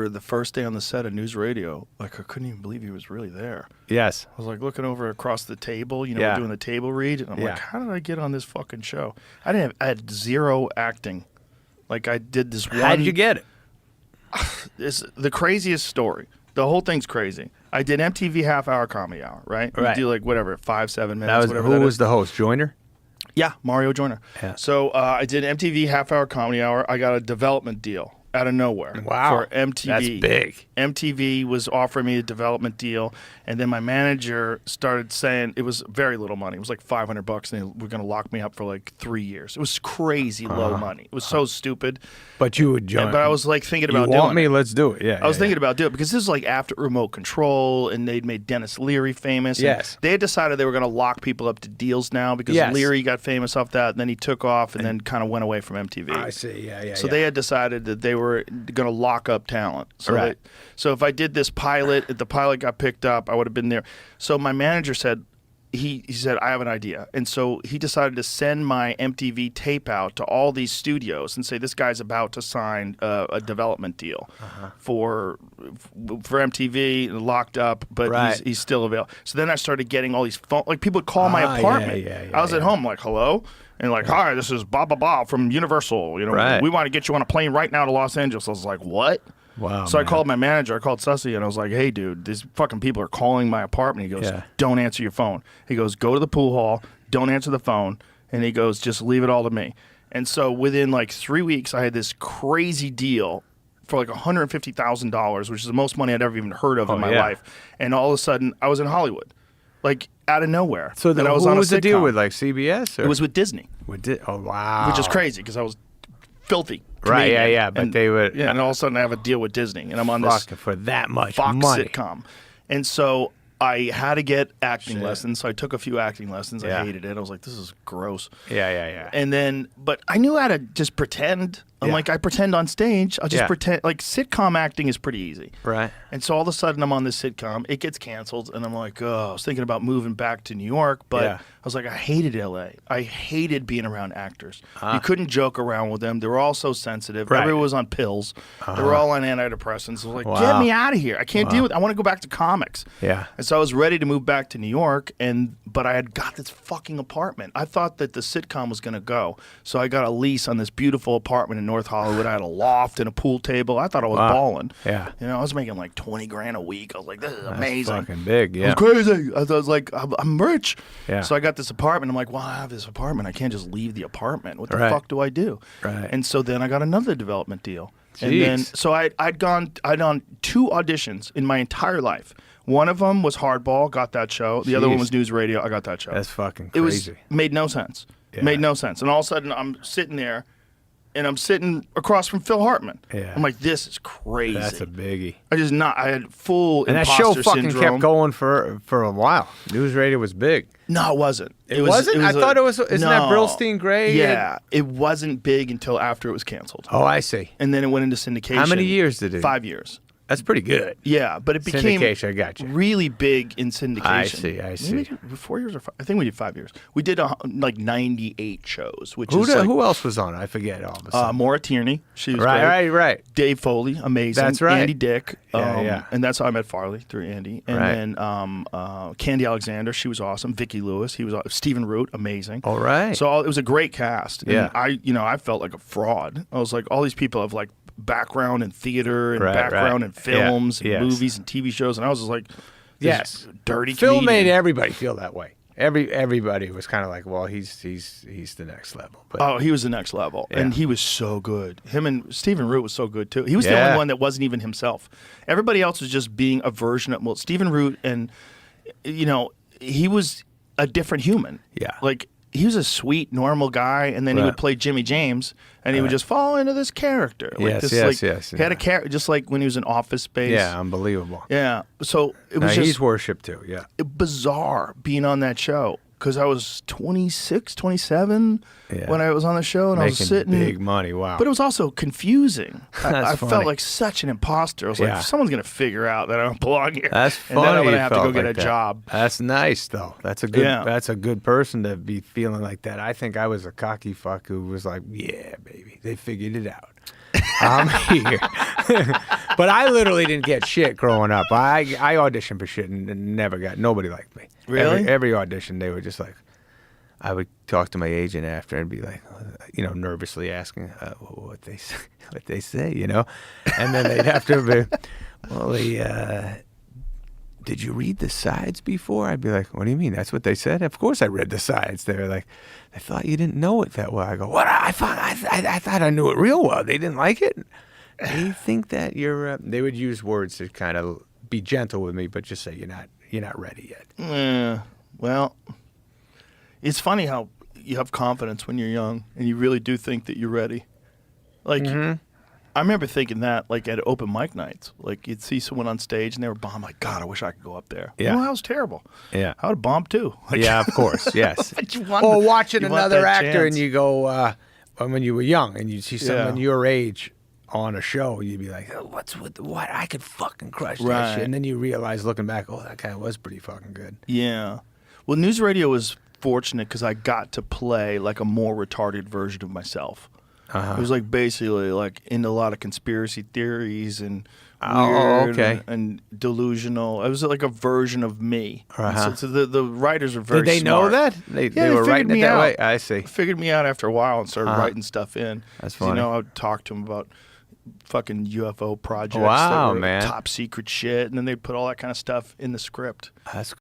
the first day on the set of News Radio, like I couldn't even believe he was really there. Yes. I was like looking over across the table, you know, Yeah. we're doing the table read, and I'm Yeah. like, how did I get on this fucking show? I had zero acting. Like I did this one. How did you get it? It's the craziest story. The whole thing's crazy. I did MTV Half Hour Comedy Hour, right? Right. You do like whatever, 5-7 minutes. That was whatever who that was is. the host? Joyner? Yeah, Mario Joyner. Yeah. So I did MTV Half Hour Comedy Hour. I got a development deal out of nowhere. Wow. For MTV. That's big. MTV was offering me a development deal, and then my manager started saying it was very little money. It was like $500, and they were going to lock me up for like 3 years. It was crazy low money. It was so stupid. But you would join. But I was like thinking about you doing want me? it. Let's do it. Yeah. I was thinking about doing it because this is like after Remote Control, and they'd made Dennis Leary famous. And Yes. they had decided they were going to lock people up to deals now because Yes. Leary got famous off that, and then he took off and then kind of went away from MTV. I see. Yeah. So they had decided that they were going to lock up talent. So Right. so if I did this pilot, if the pilot got picked up, I would have been there. So my manager said, he said, I have an idea. And so he decided to send my MTV tape out to all these studios and say, this guy's about to sign a development deal for MTV, locked up, but Right. he's still available. So then I started getting all these phone, like people would call my apartment. I was at home like, hello? And like, hi, this is blah, blah, blah from Universal. You know, Right. we want to get you on a plane right now to Los Angeles. I was like, what? Wow. So I man. called my manager. I called Sussy, and I was like, hey, dude, these fucking people are calling my apartment. He goes, Yeah. don't answer your phone. He goes, go to the pool hall. Don't answer the phone. And he goes, just leave it all to me. And so within like 3 weeks, I had this crazy deal for like $150,000, which is the most money I'd ever even heard of in my yeah. life. And all of a sudden, I was in Hollywood, like out of nowhere. So and I who was on was a the deal sitcom. with, like CBS? Or? It was with Disney, Oh, wow. which is crazy because I was filthy. Right, comedian. yeah. But And- they would. Yeah, and all of a sudden I have a deal with Disney, and I'm on this Fuck, for that much Fox money. sitcom. And so I had to get acting Shit. lessons. So I took a few acting lessons. Yeah. I hated it. I was like, this is gross. Yeah. And then, but I knew how to just pretend. I'm Yeah. like, I pretend on stage. I'll just Yeah. pretend. Like sitcom acting is pretty easy. Right. And so all of a sudden I'm on this sitcom. It gets canceled. And I'm like, oh, I was thinking about moving back to New York. But Yeah. I was like, I hated LA. I hated being around actors. You couldn't joke around with them. They were all so sensitive. Right. Everyone was on pills. They were all on antidepressants. I was like, Wow. get me out of here. I can't deal with it. I want to go back to comics. Yeah. And so I was ready to move back to New York, but I had got this fucking apartment. I thought that the sitcom was going to go. So I got a lease on this beautiful apartment in North Hollywood. I had a loft and a pool table. I thought I was balling. Yeah. You know, I was making like $20,000 a week. I was like, this is That's amazing. fucking big, yeah. It was crazy. I was like, I'm rich. Yeah. So I got this apartment. I'm like, well, I have this apartment. I can't just leave the apartment. What the Right. fuck do I do? Right. And so then I got another development deal. And Jeez. then so I'd done 2 auditions in my entire life. One of them was Hardball, got that show. The other one Jeez. was News Radio, I got that show. That's fucking It crazy. was made no sense. Yeah. Made no sense. And all of a sudden I'm sitting there, and I'm sitting across from Phil Hartman. Yeah. I'm like, this is crazy. That's a biggie. I had full And that imposter show fucking syndrome. kept going for a while. News Radio was big. No, it wasn't. It wasn't? I thought it was. Isn't that Brillstein Gray? Yeah, it wasn't big until after it was canceled. Oh, I see. And then it went into syndication. How many years did it? 5 years. That's pretty good. Yeah, but it became Syndication, I got you. really big in syndication. I see. Maybe 4 years or 5. I think we did 5 years. We did like 98 shows, which is like Who else was on it? I forget all of a sudden. Maura Tierney. She was great. Right. Dave Foley, amazing. That's right. Andy Dick. Yeah. And that's how I met Farley, through Andy. And Right. then Candy Alexander, she was awesome. Vicki Lewis, he was Stephen Root, amazing. All right. So it was a great cast. And Yeah. I felt like a fraud. I was like, all these people have like background in theater and Right, background right. in films Yeah, and yes. movies and TV shows, and I was just like, this Yes. dirty Phil comedian. made everybody feel that way. Everybody was kind of like, well, he's the next level. But Oh, he was the next level, Yeah. and he was so good. Him and Stephen Root was so good too. He was the Yeah. only one that wasn't even himself. Everybody else was just being a version of Stephen Root, and he was a different human. Yeah. like he was a sweet, normal guy, and then he Right. would play Jimmy James, and he would Right. just fall into this character. Like Yes, this, yes, like, yes, He had a yeah. character, just like when he was in Office Space. yeah, unbelievable. Yeah. So it Now, was he's just worshipped too. Yeah. bizarre being on that show because I was 26, 27 Yeah. when I was on the show, and I was Making sitting. big money. Wow. But it was also confusing. That's I funny. felt like such an imposter. I was Yeah. like, someone's going to figure out that I don't belong here. That's and funny. then I'm going you to have to go felt get like a that. job. That's nice, though. That's a good. Yeah. That's a good person to be feeling like that. I think I was a cocky fuck who was like, "Yeah, baby, they figured it out." I'm here. But I literally didn't get shit growing up. I auditioned for shit and nobody liked me. Really? Every audition, they were just like, I would talk to my agent after and be like, nervously asking what they say, and then they'd have to be, well, did you read the sides before? I'd be like, what do you mean? That's what they said? Of course I read the sides. They were like, I thought you didn't know it that well. I go, what? I thought I knew it real well. They didn't like it? They think that you're, they would use words to kind of be gentle with me, but just say, you're not ready yet. Yeah. Well, it's funny how you have confidence when you're young and you really do think that you're ready. Like, I remember thinking that, like, at open mic nights. Like, you'd see someone on stage and they were bombed. Like, God, I wish I could go up there. Yeah. Well, that was terrible. Yeah. I would have bombed too. Like, Yeah, of course, yes. but you want Or the- watching you want another that actor chance. and you go, when you were young and you see someone Yeah. your age on a show, you'd be like, oh, what's with what? I could fucking crush that Right. shit. And then you realize, looking back, oh, that guy was pretty fucking good. Yeah. Well, news radio was fortunate because I got to play like a more retarded version of myself. It was like basically like into a lot of conspiracy theories and Oh, weird okay. and delusional. It was like a version of me. And Uh-huh. So the writers are very Did they know smart. that? They they were figured writing it me that out. way? I see. Figured me out after a while and started writing stuff in. That's 'Cause, funny. I would talk to them about fucking UFO projects. Wow, that were man. Top secret shit. And then they put all that kind of stuff in the script. That's